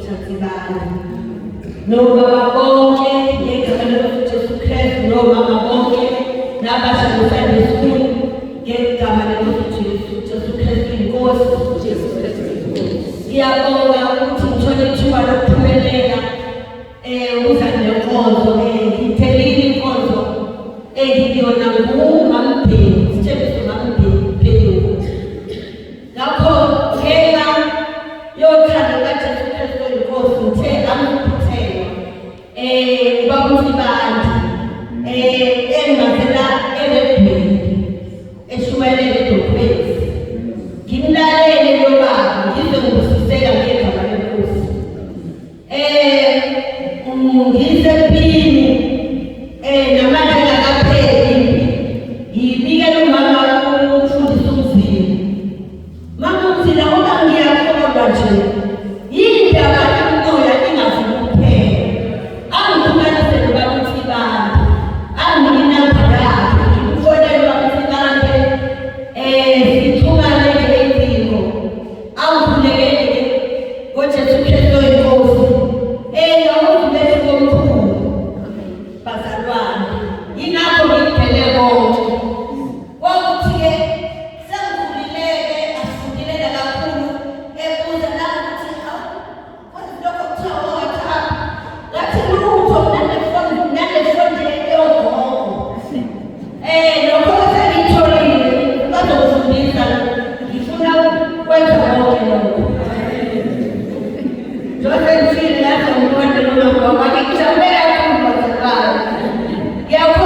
Zanzibar. Noma bonke ngegama likaJesu Kristu, noma bonke nabasha School ngegama likaJesu Kristu inkosi. Ngiyabonga ukuthi ngithole ithuba lokuphumelela ukuza nenkonzo ngiphelile inkonzo engiyona nguMaMbheki, sithembiso uMaMbheki. Ngakho ngenxa yothando kaJesu Kristu inkosi ngithe angiphuthela ubaba uSibanda engazela eredweni eshumayelele edolobheni. Ngimlalele lo baba ngizongibusisela ngegama lenkosi. Ngisempini namanje ngakapheli ngibikela umama umfundisi uMzila. Mama uMzila ngoba ngiyakholwa nje yindaba yomoya ingafuni kuphela. Angixhumanise nobaba uSibanda, anginike inamba yakhe, ngimfonele ubaba uSibanda sixhumane ngezinto. Awuvulekele ngoJesu Kristu inkosi. Awuvuleke komkhulu bazalwane. Yingakho ngiphele konke. Kwakuthi-ke sengikhulileke asifundilele kakhulu ebuza nami ukuthi kwazi lokho kuthiwa WhatsApp. Ngathi lutho nalefoni yogogo. Lokho sengitholile bazokufundisa ngifuna ukwenza konke lokho. Joseph Phil lapho umuntu lo ngiyakholwa